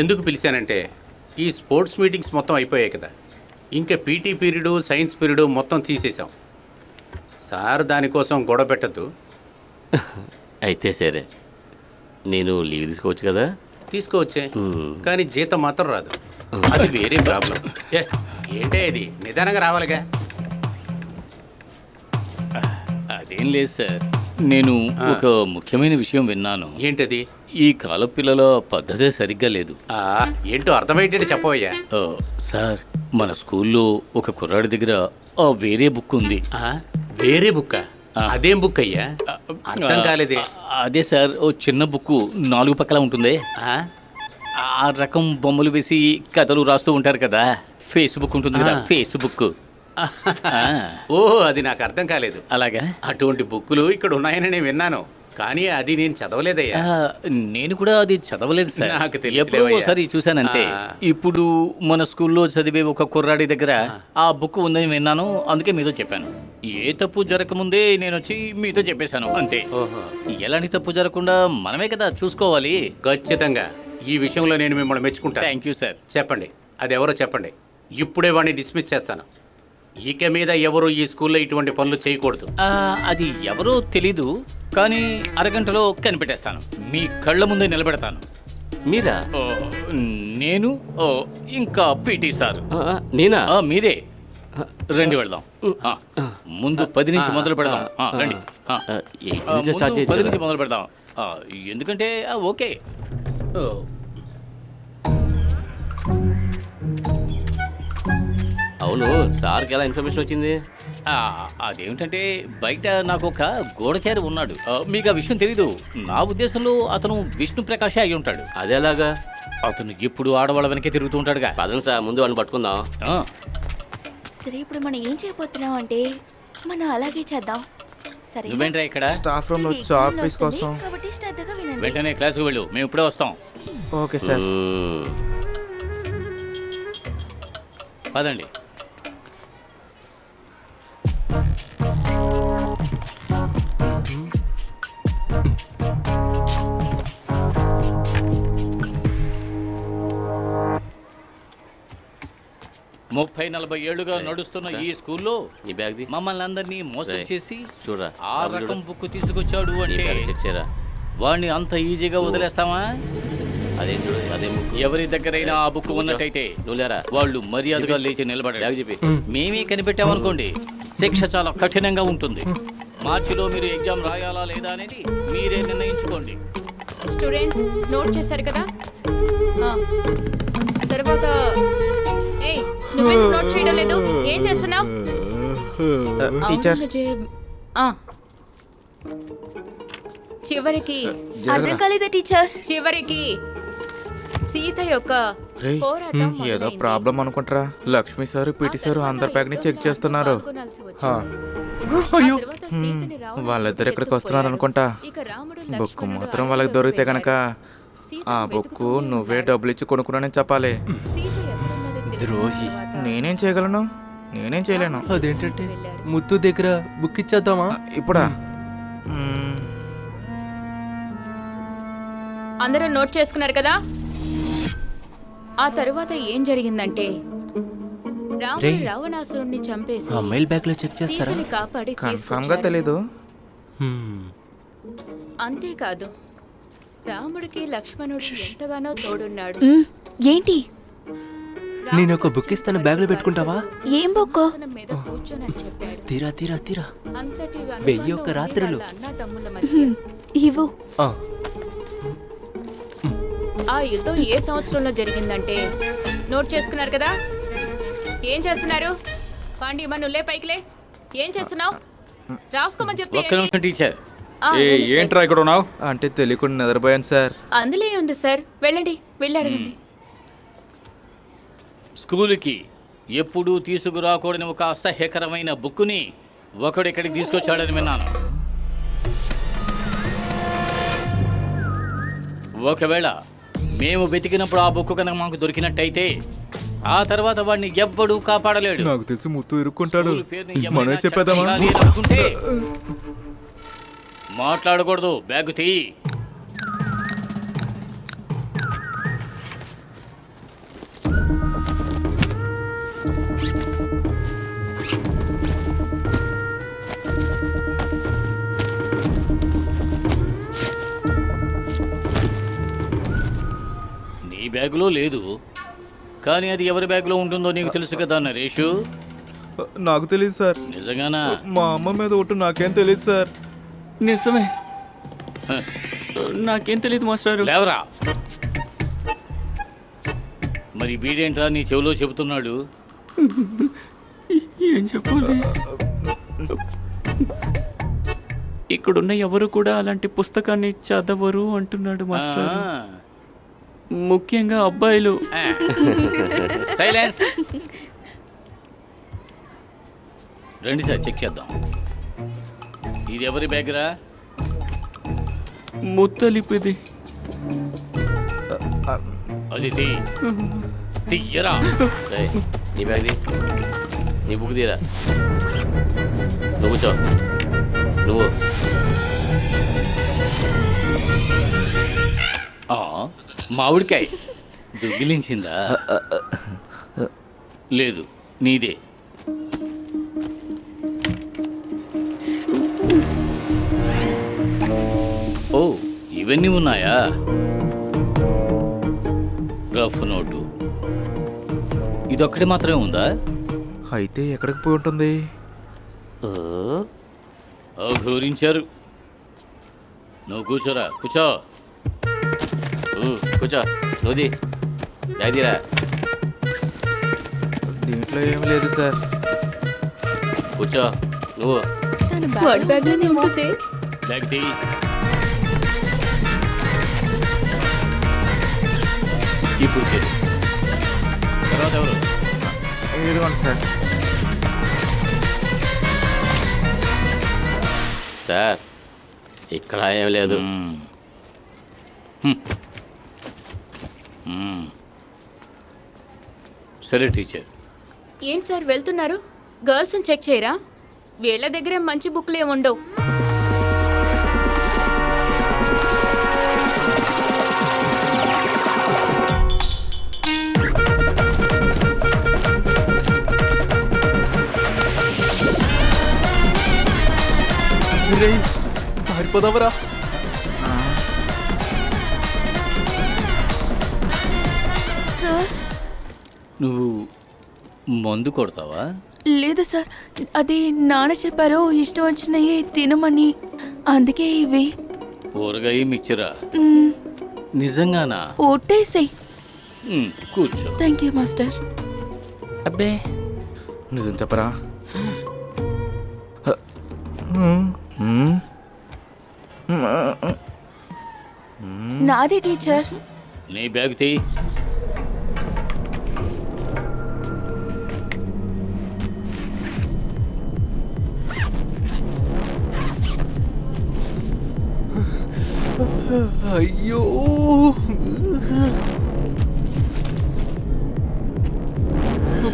ఎందుకు పిలిచానంటే ఈ sports meetings మొత్తం అయిపోయాయి కదా, ఇంకా పీటీ పీరియడు సైన్స్ పీరియడు మొత్తం తీసేసాం. సార్ దానికోసం గొడవ పెట్టద్దు. అయితే సరే, నేను లీవ్ తీసుకోవచ్చు కదా? తీసుకోవచ్చే, కానీ జీతం మాత్రం రాదు. అది వేరే ప్రాబ్లం. ఏంటే ఇది, నిదానంగా రావాలిగా. అదేం లేదు సార్, నేను ఒక ముఖ్యమైన విషయం విన్నాను. ఏంటది? ఈ కాల పిల్లల పద్ధతే సరిగ్గా లేదు. ఏంటో అర్థమయ్యేటట్టు చెప్పవయ్యా. సార్, మన స్కూల్లో ఒక కుర్రాడి దగ్గర వేరే బుక్ ఉంది. వేరే బుక్? అదేం బుక్ అయ్యా? అర్థం కాలేదే. అదే సార్, ఓ చిన్న బుక్ 4 పక్కల ఉంటుంది. ఆ రకం బొమ్మలు వేసి కథలు రాస్తూ ఉంటారు కదా, ఫేస్బుక్ ఉంటుంది కదా, ఫేస్బుక్. ఓహో, అది నాకు అర్థం కాలేదు. అలాగా? అటువంటి బుక్కులు ఇక్కడ ఉన్నాయని నేను విన్నాను, కానీ అది నేను చదవలేదయ్యా. నేను కూడా అది చదవలేదు సార్, నాకు ఎప్పుడో ఒకసారి చూశానంతే. ఇప్పుడు మన స్కూల్లో చదివే ఒక కుర్రాడి దగ్గర ఆ బుక్ ఉందని విన్నాను, అందుకే మీతో చెప్పాను. ఏ తప్పు జరగకముందే నేను వచ్చి మీతో చెప్పేశాను అంతే. ఎలాంటి తప్పు జరగకుండా మనమే కదా చూసుకోవాలి. ఖచ్చితంగా ఈ విషయంలో నేను మిమ్మల్ని మెచ్చుకుంటాను. Thank you sir. చెప్పండి, అది ఎవరో చెప్పండి. ఇప్పుడే వాడిని డిస్మిస్ చేస్తాను. ఇక మీద ఎవరు ఈ స్కూల్లో ఇటువంటి పనులు చేయకూడదు. అది ఎవరో తెలీదు, కానీ అరగంటలో కనిపెట్టేస్తాను, మీ కళ్ళ ముందే నిలబెడతాను. మీరా? నేను ఇంకా పీటీ సార్. నేనా? మీరే. రండి వెళ్దాం. ముందు 10 నుంచి మొదలు పెడదాం. రండి. 10 నుంచి మొదలు పెడదాం, ఎందుకంటే ఓకే. అవును, సార్కి ఎలా ఇన్ఫర్మేషన్ వచ్చింది? అదేమిటంటే బయట నాకు ఒక గూఢచారి ఉన్నాడు. మీకు ఆ విషయం తెలీదు. నా ఉద్దేశంలో అతను విష్ణు ప్రకాశే అయి ఉంటాడు. అదేలాగా? అతను ఎప్పుడు ఆడవాళ్ళ వెనకే తిరుగుతూ ఉంటాడుగా. పదండి సార్, ముందు వాడిని పట్టుకుందాం. సరే, ఇప్పుడు మనం ఏం చేయబోతున్నాం అంటే మనం అలాగే చేద్దాం. సరే, నువ్వేంట్రా ఇక్కడ? స్టాఫ్ రూమ్ లో జాబ్ పీస్ కోసం. కాబట్టి శ్రద్ధగా వినండి. వెంటనే క్లాసుకు వెళ్ళు, మేము ఇప్పుడే వస్తాం. Okay sir. పదండి. ముప్పై 40 ఏళ్లుగా నడుస్తున్న ఈ స్కూల్లో మమ్మల్ని అందరినీ మోసం చేసి చూడరా ఆ రకం బుక్ తీసుకొచ్చాడు అంటే వాడిని అంత ఈజీగా వదిలేస్తామా? అదే చూడు, అదే బుక్. ఎవరి దగ్గరైనా ఆ బుక్ ఉన్నట్టయితే వాళ్ళు మర్యాదగా లేచి నిలబడాలి. మేమే కనిపెట్టామనుకోండి, శిక్ష చాలా కఠినంగా ఉంటుంది. మార్చిలో మీరు ఎగ్జామ్ రాయాలా లేదా అనేది మీరే నిర్ణయించుకోండి. స్టూడెంట్స్ నోట్ చేశారు కదా? తర్వాత నువ్వే నోట్ చేయడం లేదు, ఏం చేస్తున్నావు? టీచర్, చివరికి అర్థం కాలేదా టీచర్? చివరికి సీత యొక్క పోరాటం ఏదో ప్రాబ్లం అనుకుంటారా. లక్ష్మి సార్, పీటీ సార్ అందరి బ్యాగ్ ని చెక్ చేస్తున్నారు. వాళ్ళిద్దరు ఇక్కడికి వస్తున్నారు అనుకుంటా. బుక్ మాత్రం వాళ్ళకి దొరికితే గనక ఆ బుక్ నువ్వే డబ్బులు ఇచ్చి కొనుక్కున్నానని చెప్పాలి. ద్రోహి. నేనేం చేయగలను? నేనేం చేయలేను. అదేంటంటే ముత్తు దగ్గర బుక్ ఇచ్చేద్దామా ఇప్పుడా? అందరూ నోట్ చేసుకున్నారు కదా? ఆ తరువాత ఏం జరిగిందంటే రాముడు రావణాసురుణ్ణి చంపేసి మెయిల్ బ్యాగ్ లో చెక్ చేస్తారా? సీతని కాపాడి కన్ఫర్మ్ గా తెలీదు. అంతేకాదు, రాముడికి లక్ష్మణుడికి ఎంతగానో తోడున్నాడు. ఏంటి? నేను ఒక బుక్ ఇస్తాను, బ్యాగ్ లో పెట్టుకుంటావా? ఏం బుక్? తీరా తీరా తీరా 1001 రాత్రులు. ఇవ్వు. ఆ యుద్ధం ఏ సంవత్సరంలో జరిగిందంటే నోట్ చేసుకున్నారు కదా? ఏం చేస్తున్నారు? పాండి మనులే పైకిలే. ఏం చేస్తున్నావు? రాసుకోమని చెప్తే టీచర్. ఏంట్రా ఇక్కడ ఉన్నావు? అంటే తెలియకుండా నిద్రపోయాను సార్. అందులో ఉంది సార్, వెళ్ళండి, వెళ్ళి అడగండి. స్కూలుకి ఎప్పుడూ తీసుకురాకూడని ఒక అసహ్యకరమైన బుక్కుని ఒకడు ఇక్కడికి తీసుకొచ్చాడని విన్నాను. ఒకవేళ మేము వెతికినప్పుడు ఆ బుక్ కనుక మాకు దొరికినట్టయితే ఆ తర్వాత వాడిని ఎవ్వడూ కాపాడలేడు. నాకు తెలిసి ముత్తు ఇరుక్కుంటాడు. మనమే చెప్పేద్దామా? మాట్లాడకూడదు, బ్యాగ్ తీ. నీ బ్యాగులో లేదు, కానీ అది ఎవరి బ్యాగులో ఉంటుందో నీకు తెలుసు కదా నరేషు. నాకు తెలియదు సార్. నిజంగానా? మా అమ్మ మీద ఒట్టు నాకేం తెలియదు సార్. నిజమే, హ, నాకేం తెలియదు మాస్టారు. లేవరా. మరి వీడేంట్రా నీ చెవిలో చెబుతున్నాడు? ఏం చెప్పాలి? ఇక్కడున్న ఎవరు కూడా అలాంటి పుస్తకాన్ని చదవరు అంటున్నాడు మాస్టర్. ఆ, ముఖ్యంగా అబ్బాయిలు. ఆ. సైలెన్స్. రండి సార్, చెక్ చేద్దాం. ఇది ఎవరి బ్యాగ్రా? ముత్తలిపిది. అది తీయరా. ఏయ్, నీ బ్యాగ్ ది, నీ బుక్ తీరా. నువ్వు కూర్చో. నువ్వు ఆ, మామిడికాయ దొంగిలించిందా? లేదు, నీదే. ఓ, ఇవన్నీ ఉన్నాయా? రఫ్ నోటు ఇదొక్కటి మాత్రమే ఉందా? అయితే ఎక్కడికి పోయి ఉంటుంది? ఘోరించారు. నువ్వు కూర్చోరా, కూర్చో. కూర్చో. నువ్వు ది, బ్యాగ్ తీరా. దీంట్లో ఏమీ లేదు సార్. కూర్చో. నువ్వు వాడి బ్యాగ్లోనే ఉంటుంది. బ్యాగ్ తీ. ఇప్పుడు తెలు. తర్వాత ఎవరు? ఇదిగోండి సార్. సార్, ఇక్కడ ఏం లేదు. సరే టీచర్. ఏంటి సార్ వెళ్తున్నారు? గర్ల్స్ని చెక్ చేయరా? వీళ్ళ దగ్గర మంచి బుక్లు ఏమి ఉండవు. పారిపోదావరా. సార్ నువ్వు మందు కొడతావా? లేదు సార్, అది నాన్న చెప్పారు ఇష్టం వచ్చినవి తినమని, అందుకే ఇవి. ఊరగాయ మిక్చరా? మ్మ్, నిజంగానా? ఒట్టేసాయి. కూర్చో. Thank you master. అబ్బే, నిజం చెప్పరా? నాది టీచర్. నీ బ్యాగ్ తీ. అయ్యో,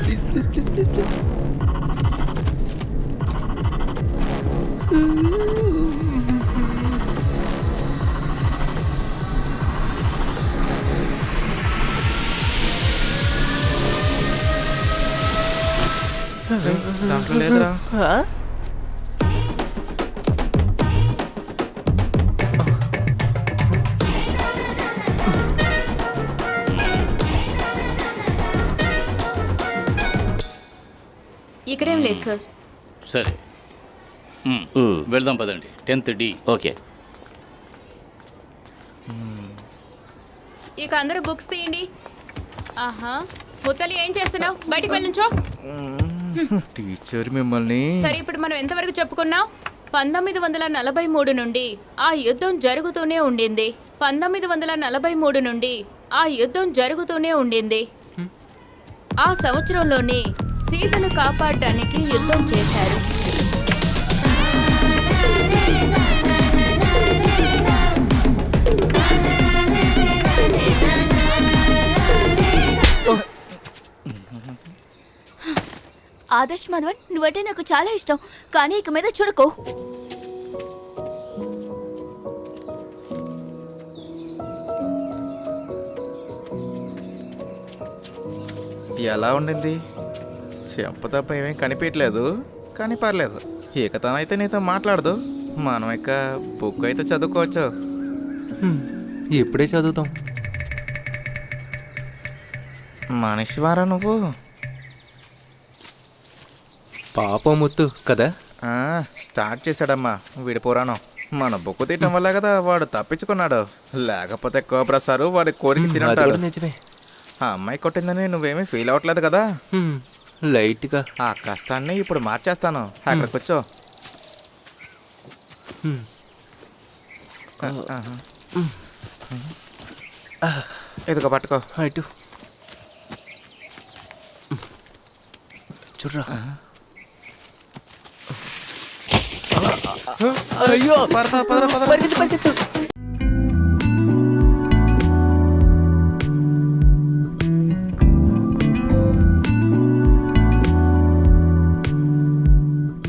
please please please please please. దాంట్లో లేదురా. ఇక్కడేం లేదు సార్. సరే, వెళ్దాం పదండి. 10th D. ఓకే. ఇక అందరూ బుక్స్ తీయండి. ఆహా, ముత్తలి ఏం చేస్తున్నావు? బయటికి వెళ్ళించో. టీచర్ మిమ్మల్ని. సరే, ఇప్పుడు మనం ఎంతవరకు చెప్పుకున్నాం? 1943 నుండి ఆ యుద్ధం జరుగుతూనే ఉండింది. 1943 నుండి ఆ యుద్ధం జరుగుతూనే ఉండింది. ఆ సంవత్సరంలోనే సీతను కాపాడడానికి యుద్ధం చేశారు. ఆదర్శ్ మాధవన్, నువ్వంటే నాకు చాలా ఇష్టం, కానీ ఇక మీద చూడకో. ఎలా ఉండింది? చెంప తప్ప ఏమీ కనిపించలేదు, కానీ పర్లేదు. ఇక తనైతే నీతో మాట్లాడదు. మనం ఇక బుక్ అయితే చదువుకోవచ్చు. ఎప్పుడే చదువుతాం. మనిషివారా నువ్వు? పాపముత్తు కదా. ఆ, స్టార్ట్ చేశాడమ్మా వీడి పురాణం. మన బుక్కు తీయటం వల్ల కదా వాడు తప్పించుకున్నాడు. లేకపోతే కోబ్రా సారు వాడి కోరిక అది తినంటాడు. కూడా నిజమే. ఆ అమ్మాయి కొట్టిందని నువ్వేమీ ఫీల్ అవ్వట్లేదు కదా? లైట్గా. ఆ కష్టాన్ని ఇప్పుడు మార్చేస్తాను. అక్కడ కూర్చో. ఇదిగో పట్టుకో. ఇటు చూడరా. అయ్యో పదరా.